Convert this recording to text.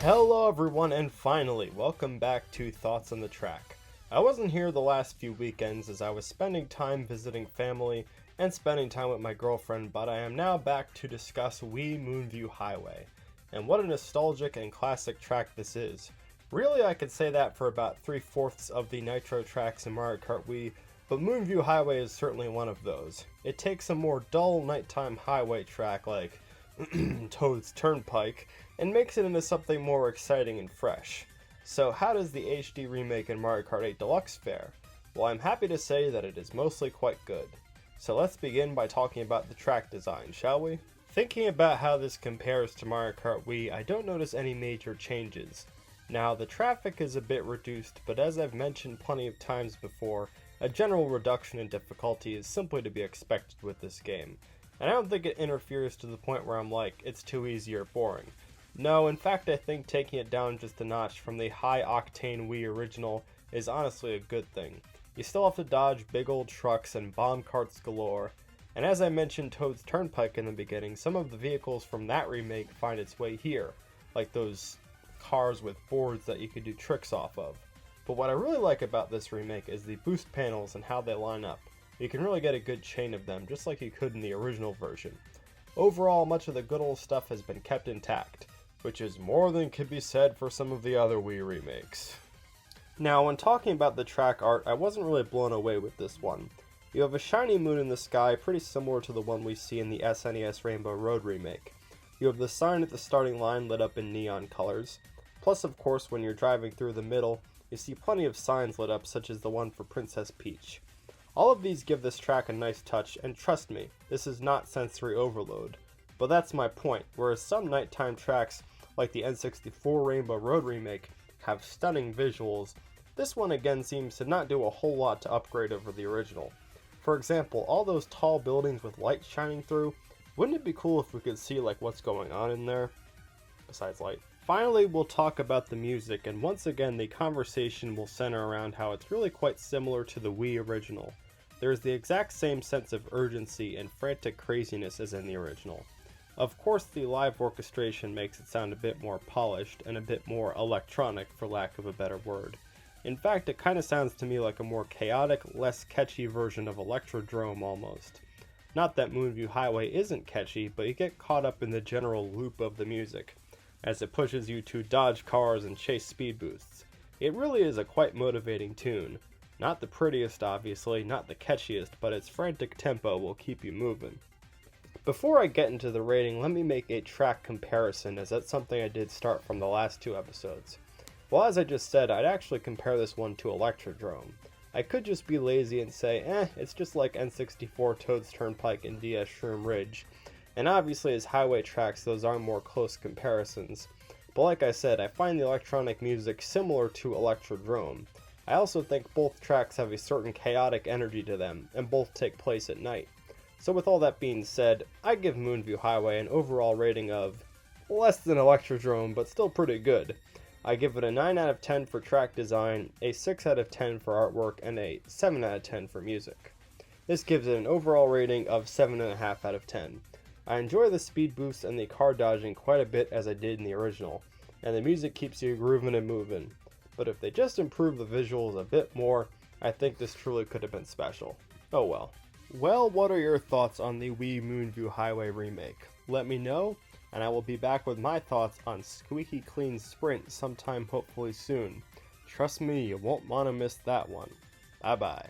Hello everyone, and finally, welcome back to Thoughts on the Track. I wasn't here the last few weekends as I was spending time visiting family and spending time with my girlfriend, but I am now back to discuss Wii Moonview Highway. And what a nostalgic and classic track this is. Really, I could say that for about 3/4 of the Nitro tracks in Mario Kart Wii, but Moonview Highway is certainly one of those. It takes a more dull nighttime highway track like Toad's Turnpike and makes it into something more exciting and fresh. So how does the HD remake in Mario Kart 8 Deluxe fare? Well, I'm happy to say that it is mostly quite good. So let's begin by talking about the track design, shall we? Thinking about how this compares to Mario Kart Wii, I don't notice any major changes. Now, the traffic is a bit reduced, but as I've mentioned plenty of times before, a general reduction in difficulty is simply to be expected with this game. And I don't think it interferes to the point where I'm like, it's too easy or boring. No, in fact, I think taking it down just a notch from the high-octane Wii original is honestly a good thing. You still have to dodge big old trucks and bomb carts galore, and as I mentioned Toad's Turnpike in the beginning, some of the vehicles from that remake find its way here, like those cars with boards that you could do tricks off of. But what I really like about this remake is the boost panels and how they line up. You can really get a good chain of them, just like you could in the original version. Overall, much of the good old stuff has been kept intact, which is more than could be said for some of the other Wii remakes. Now, when talking about the track art, I wasn't really blown away with this one. You have a shiny moon in the sky, pretty similar to the one we see in the SNES Rainbow Road remake. You have the sign at the starting line lit up in neon colors. Plus, of course, when you're driving through the middle, you see plenty of signs lit up, such as the one for Princess Peach. All of these give this track a nice touch, and trust me, this is not sensory overload. But that's my point, whereas some nighttime tracks, like the N64 Rainbow Road remake, have stunning visuals, this one again seems to not do a whole lot to upgrade over the original. For example, all those tall buildings with light shining through, wouldn't it be cool if we could see like what's going on in there? Besides light. Finally, we'll talk about the music, and once again the conversation will center around how it's really quite similar to the Wii original. There is the exact same sense of urgency and frantic craziness as in the original. Of course, the live orchestration makes it sound a bit more polished and a bit more electronic, for lack of a better word. In fact, it kind of sounds to me like a more chaotic, less catchy version of Electrodrome almost. Not that Moonview Highway isn't catchy, but you get caught up in the general loop of the music, as it pushes you to dodge cars and chase speed boosts. It really is a quite motivating tune. Not the prettiest, obviously, not the catchiest, but its frantic tempo will keep you moving. Before I get into the rating, let me make a track comparison, as that's something I did start from the last two episodes. Well, as I just said, I'd actually compare this one to Electrodrome. I could just be lazy and say, it's just like N64 Toad's Turnpike and DS Shroom Ridge. And obviously as highway tracks, those are more close comparisons. But like I said, I find the electronic music similar to Electrodrome. I also think both tracks have a certain chaotic energy to them, and both take place at night. So with all that being said, I give Moonview Highway an overall rating of less than Electrodrome, but still pretty good. I give it a 9 out of 10 for track design, a 6 out of 10 for artwork, and a 7 out of 10 for music. This gives it an overall rating of 7.5 out of 10. I enjoy the speed boosts and the car dodging quite a bit as I did in the original, and the music keeps you grooving and moving. But if they just improve the visuals a bit more, I think this truly could have been special. Oh well. Well, what are your thoughts on the Wii Moonview Highway remake? Let me know, and I will be back with my thoughts on Squeaky Clean Sprint sometime hopefully soon. Trust me, you won't want to miss that one. Bye bye.